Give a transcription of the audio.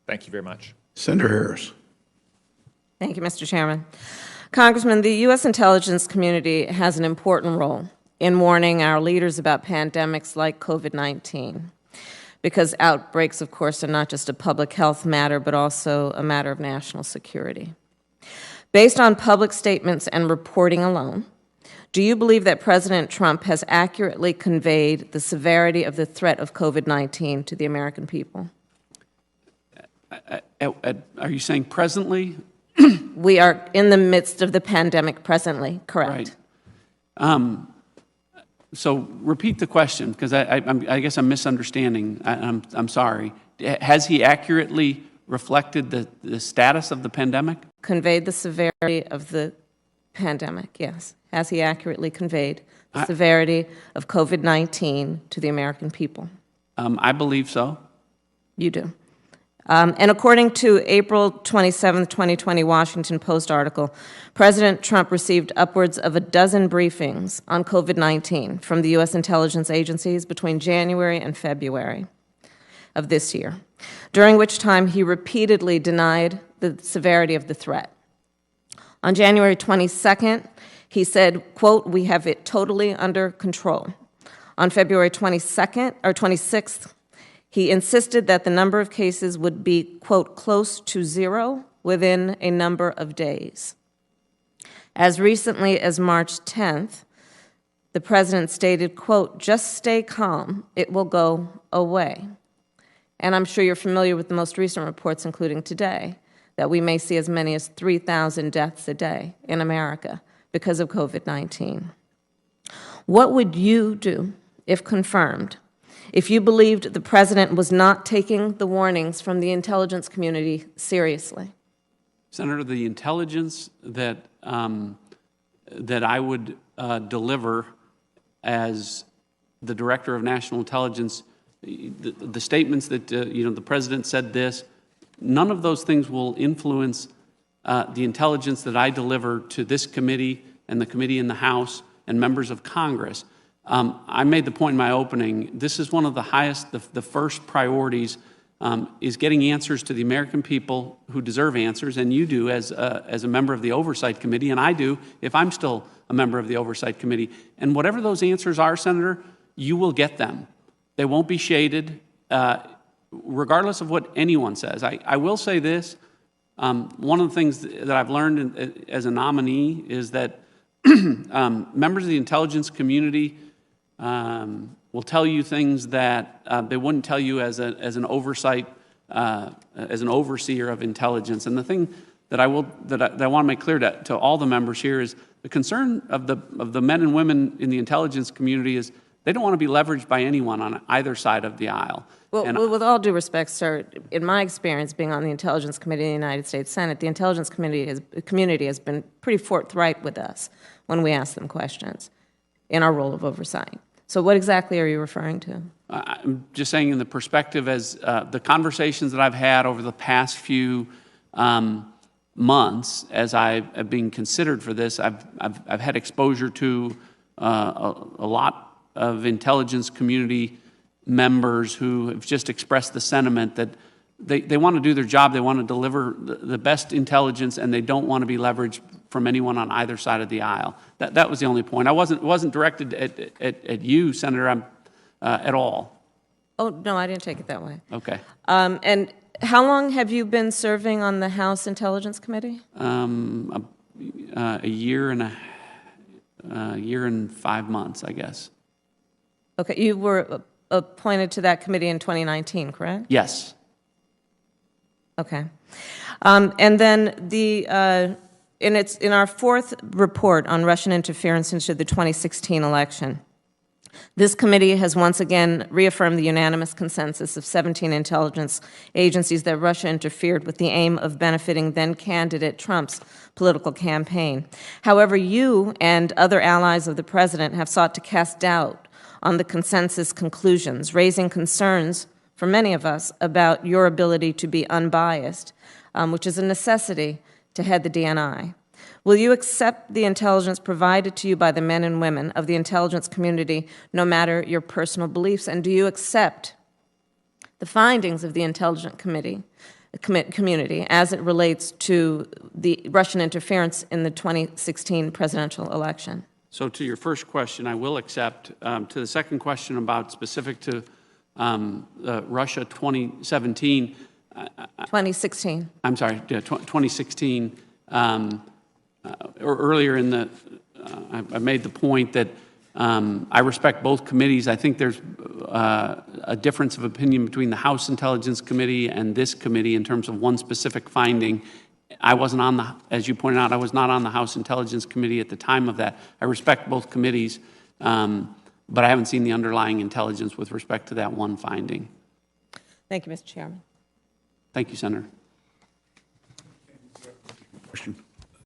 Thank you very much. Senator Harris. Thank you, Mr. Chairman. Congressman, the U.S. intelligence community has an important role in warning our leaders about pandemics like COVID-19, because outbreaks, of course, are not just a public health matter, but also a matter of national security. Based on public statements and reporting alone, do you believe that President Trump has accurately conveyed the severity of the threat of COVID-19 to the American people? Are you saying presently? We are in the midst of the pandemic presently, correct? Right. So repeat the question, because I guess I'm misunderstanding. I'm sorry. Has he accurately reflected the status of the pandemic? Conveyed the severity of the pandemic, yes. Has he accurately conveyed the severity of COVID-19 to the American people? I believe so. You do. And according to April 27, 2020 Washington Post article, President Trump received upwards of a dozen briefings on COVID-19 from the U.S. intelligence agencies between January and February of this year, during which time he repeatedly denied the severity of the threat. On January 22nd, he said, quote, "We have it totally under control." On February 22nd or 26th, he insisted that the number of cases would be, quote, "close to zero within a number of days." As recently as March 10th, the president stated, quote, "Just stay calm, it will go away." And I'm sure you're familiar with the most recent reports, including today, that we may see as many as 3,000 deaths a day in America because of COVID-19. What would you do, if confirmed, if you believed the president was not taking the warnings from the intelligence community seriously? Senator, the intelligence that I would deliver as the Director of National Intelligence, the statements that the president said this, none of those things will influence the intelligence that I deliver to this committee and the committee in the House and members of Congress. I made the point in my opening, this is one of the highest, the first priorities is getting answers to the American people who deserve answers, and you do as a member of the Oversight Committee, and I do if I'm still a member of the Oversight Committee. And whatever those answers are, Senator, you will get them. They won't be shaded, regardless of what anyone says. I will say this, one of the things that I've learned as a nominee is that members of the intelligence community will tell you things that they wouldn't tell you as an oversight, as an overseer of intelligence. And the thing that I want to make clear to all the members here is the concern of the men and women in the intelligence community is they don't want to be leveraged by anyone on either side of the aisle. Well, with all due respect, sir, in my experience being on the Intelligence Committee in the United States Senate, the Intelligence community has been pretty forthright with us when we ask them questions in our role of oversight. So what exactly are you referring to? I'm just saying in the perspective as the conversations that I've had over the past few months as I've been considered for this, I've had exposure to a lot of intelligence community members who have just expressed the sentiment that they want to do their job, they want to deliver the best intelligence, and they don't want to be leveraged from anyone on either side of the aisle. That was the only point. It wasn't directed at you, Senator, at all. Oh, no, I didn't take it that way. Okay. And how long have you been serving on the House Intelligence Committee? A year and 5 months, I guess. Okay, you were appointed to that committee in 2019, correct? Yes. Okay. And then in our fourth report on Russian interference into the 2016 election, this committee has once again reaffirmed the unanimous consensus of 17 intelligence agencies that Russia interfered with the aim of benefiting then-candidate Trump's political campaign. However, you and other allies of the president have sought to cast doubt on the consensus conclusions, raising concerns for many of us about your ability to be unbiased, which is a necessity to head the DNI. Will you accept the intelligence provided to you by the men and women of the intelligence community, no matter your personal beliefs? And do you accept the findings of the Intelligence Community as it relates to the Russian interference in the 2016 presidential election. So to your first question, I will accept. To the second question about specific to Russia 2017, 2016. I'm sorry, 2016, or earlier in the, I made the point that I respect both committees. I think there's a difference of opinion between the House Intelligence Committee and this committee in terms of one specific finding. I wasn't on the, as you pointed out, I was not on the House Intelligence Committee at the time of that. I respect both committees, but I haven't seen the underlying intelligence with respect to that one finding. Thank you, Mr. Chairman. Thank you, Senator. Question.